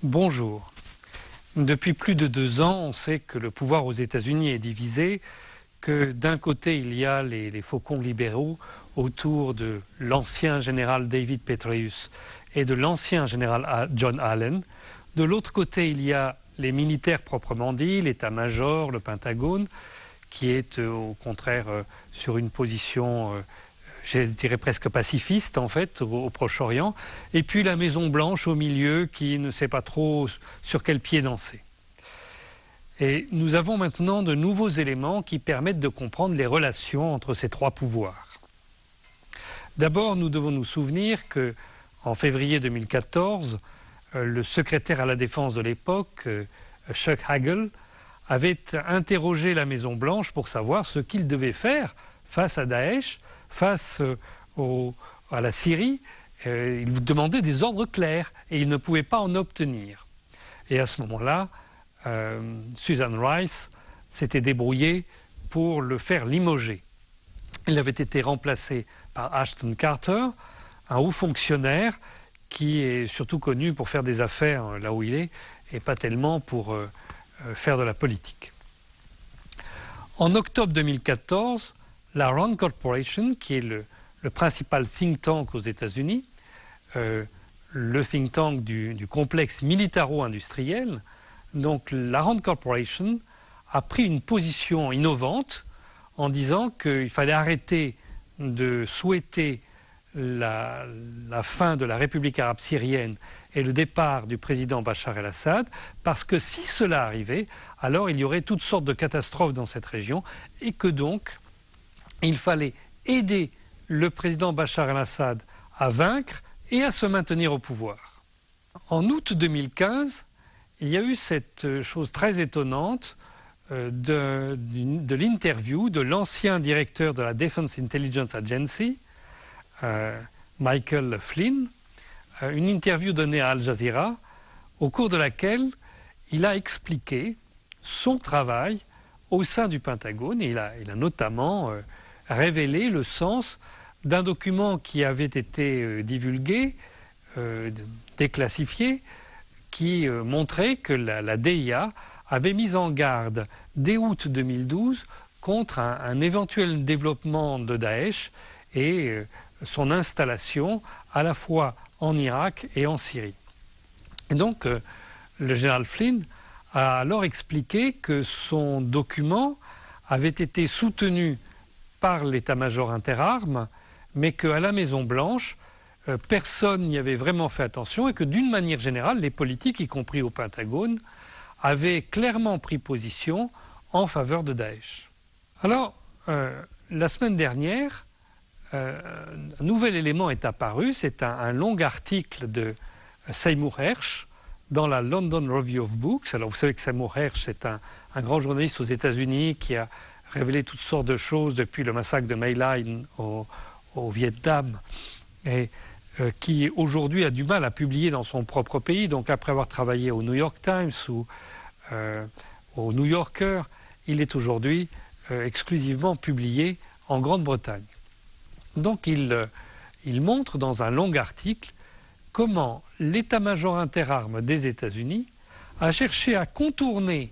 Bonjour. Depuis plus de 2 ans, on sait que le pouvoir aux États-Unis est divisé, que d'un côté il y a les faucons libéraux autour de l'ancien général David Petraeus et de l'ancien général John Allen. De l'autre côté, il y a les militaires proprement dits, l'état-major, le Pentagone, qui est au contraire sur une position, je dirais presque pacifiste en fait, au Proche-Orient. Et puis la Maison-Blanche au milieu qui ne sait pas trop sur quel pied danser. Et nous avons maintenant de nouveaux éléments qui permettent de comprendre les relations entre ces trois pouvoirs. D'abord, nous devons nous souvenir qu'en février 2014, le secrétaire à la défense de l'époque, Chuck Hagel, avait interrogé la Maison-Blanche pour savoir ce qu'il devait faire face à Daesh, face à la Syrie. Il vous demandait des ordres clairs et il ne pouvait pas en obtenir. Et à ce moment-là, Susan Rice s'était débrouillée pour le faire limoger. Il avait été remplacé par Ashton Carter, un haut fonctionnaire qui est surtout connu pour faire des affaires là où il est et pas tellement pour faire de la politique. En octobre 2014, la Rand Corporation, qui est le principal think tank aux États-Unis, le think tank du complexe militaro-industriel, donc la Rand Corporation a pris une position innovante en disant qu'il fallait arrêter de souhaiter la fin de la République arabe syrienne et le départ du président Bachar el-Assad, parce que si cela arrivait, alors il y aurait toutes sortes de catastrophes dans cette région et que donc il fallait aider le président Bachar el-Assad à vaincre et à se maintenir au pouvoir. En août 2015, il y a eu cette chose très étonnante de l'interview de l'ancien directeur de la Defense Intelligence Agency, Michael Flynn, une interview donnée à Al Jazeera, au cours de laquelle il a expliqué son travail au sein du Pentagone. Et il a notamment révélé le sens d'un document qui avait été divulgué, déclassifié, qui montrait que la DIA avait mis en garde dès août 2012 contre un éventuel développement de Daesh et son installation à la fois en Irak et en Syrie. Et donc, le général Flynn a alors expliqué que son document avait été soutenu par l'état-major interarmes, mais qu'à la Maison-Blanche, personne n'y avait vraiment fait attention et que d'une manière générale, les politiques, y compris au Pentagone, avaient clairement pris position en faveur de Daesh. Alors, la semaine dernière, un nouvel élément est apparu, c'est un long article de Seymour Hersh dans la London Review of Books. Alors vous savez que Seymour Hersh, c'est un grand journaliste aux États-Unis qui a révélé toutes sortes de choses depuis le massacre de My Lai au Vietnam et qui aujourd'hui a du mal à publier dans son propre pays. Donc après avoir travaillé au New York Times ou au New Yorker, il est aujourd'hui exclusivement publié en Grande-Bretagne. Donc il montre dans un long article comment l'état-major interarmes des États-Unis a cherché à contourner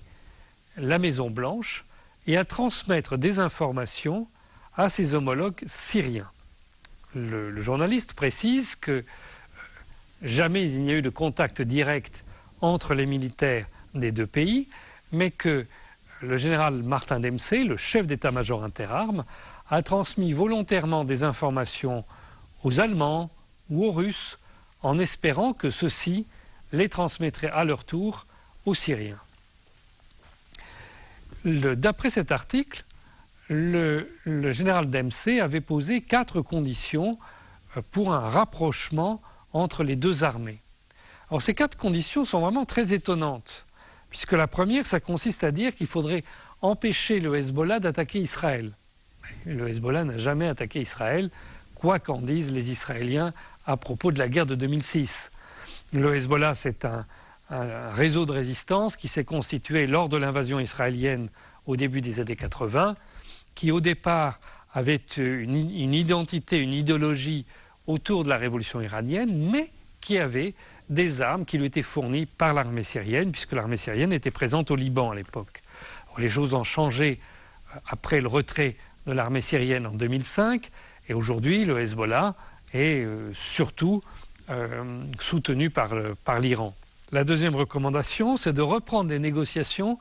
la Maison-Blanche et à transmettre des informations à ses homologues syriens. Le journaliste précise que jamais il n'y a eu de contact direct entre les militaires des deux pays, mais que le général Martin Dempsey, le chef d'état-major interarmes, a transmis volontairement des informations aux Allemands ou aux Russes en espérant que ceux-ci les transmettraient à leur tour aux Syriens. D'après cet article, le général Dempsey avait posé 4 conditions pour un rapprochement entre les deux armées. Alors ces 4 conditions sont vraiment très étonnantes, puisque la première, ça consiste à dire qu'il faudrait empêcher le Hezbollah d'attaquer Israël. Le Hezbollah n'a jamais attaqué Israël, quoi qu'en disent les Israéliens à propos de la guerre de 2006. Le Hezbollah, c'est un réseau de résistance qui s'est constitué lors de l'invasion israélienne au début des années 80, qui au départ avait une identité, une idéologie autour de la révolution iranienne, mais qui avait des armes qui lui étaient fournies par l'armée syrienne, puisque l'armée syrienne était présente au Liban à l'époque. Les choses ont changé après le retrait de l'armée syrienne en 2005, et aujourd'hui le Hezbollah est surtout soutenu par l'Iran. La deuxième recommandation, c'est de reprendre les négociations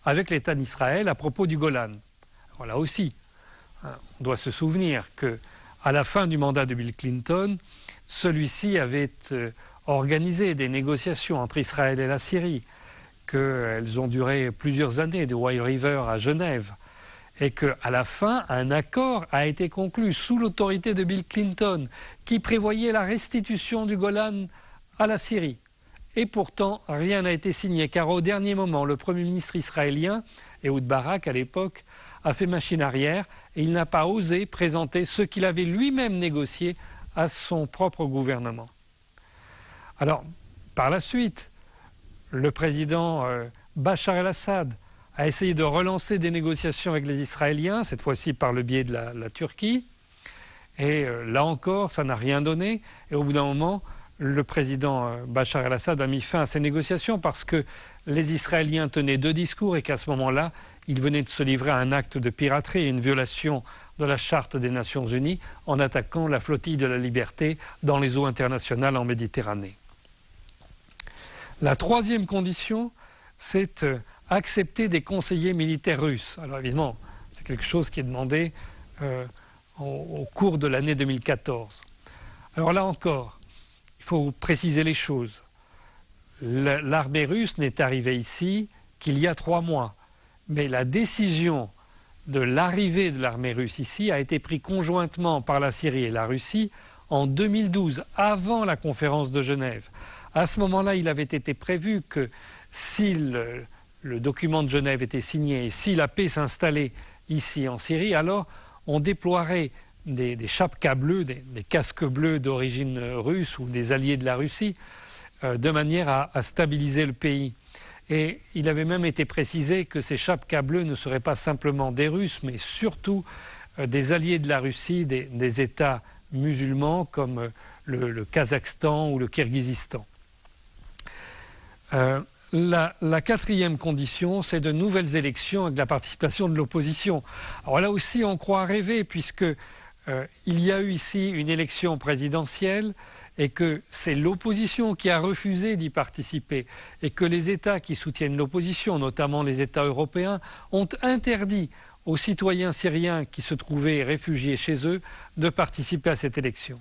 avec l'État d'Israël à propos du Golan. Alors là aussi, on doit se souvenir qu'à la fin du mandat de Bill Clinton, celui-ci avait organisé des négociations entre Israël et la Syrie, qu'elles ont duré plusieurs années, de Wye River à Genève, et qu'à la fin, un accord a été conclu sous l'autorité de Bill Clinton qui prévoyait la restitution du Golan à la Syrie. Et pourtant, rien n'a été signé, car au dernier moment, le Premier ministre israélien, Ehud Barak à l'époque, a fait machine arrière et il n'a pas osé présenter ce qu'il avait lui-même négocié à son propre gouvernement. Alors, par la suite, le président Bachar el-Assad a essayé de relancer des négociations avec les Israéliens, cette fois-ci par le biais de la Turquie. Et là encore, ça n'a rien donné. Et au bout d'un moment, le président Bachar el-Assad a mis fin à ces négociations parce que les Israéliens tenaient deux discours et qu'à ce moment-là, ils venaient de se livrer à un acte de piraterie et une violation de la Charte des Nations Unies en attaquant la flottille de la liberté dans les eaux internationales en Méditerranée. La troisième condition, c'est accepter des conseillers militaires russes. Alors évidemment, c'est quelque chose qui est demandé au cours de l'année 2014. Alors là encore, il faut préciser les choses. L'armée russe n'est arrivée ici qu'il y a 3 mois. Mais la décision de l'arrivée de l'armée russe ici a été prise conjointement par la Syrie et la Russie en 2012, avant la conférence de Genève. À ce moment-là, il avait été prévu que si le document de Genève était signé et si la paix s'installait ici en Syrie, alors on déploierait des chapkas bleus, des casques bleus d'origine russe ou des alliés de la Russie, de manière à stabiliser le pays. Et il avait même été précisé que ces chapkas bleus ne seraient pas simplement des Russes, mais surtout des alliés de la Russie, des États musulmans comme le Kazakhstan ou le Kirghizistan. La quatrième condition, c'est de nouvelles élections avec la participation de l'opposition. Alors là aussi, on croit rêver, puisque il y a eu ici une élection présidentielle et que c'est l'opposition qui a refusé d'y participer et que les États qui soutiennent l'opposition, notamment les États européens, ont interdit aux citoyens syriens qui se trouvaient réfugiés chez eux de participer à cette élection.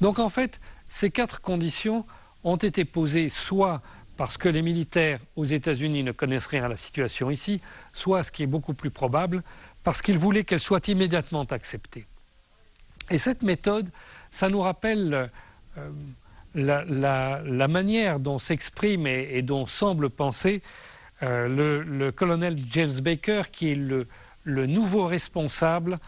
Donc en fait, ces 4 conditions ont été posées soit parce que les militaires aux États-Unis ne connaissent rien à la situation ici, soit, ce qui est beaucoup plus probable, parce qu'ils voulaient qu'elles soient immédiatement acceptées. Et cette méthode, ça nous rappelle la manière dont s'exprime et dont semble penser le colonel James Baker, qui est le nouveau responsable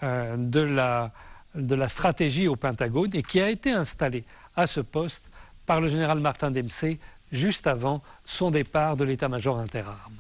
de la stratégie au Pentagone et qui a été installé à ce poste par le général Martin Dempsey juste avant son départ de l'état-major interarmes.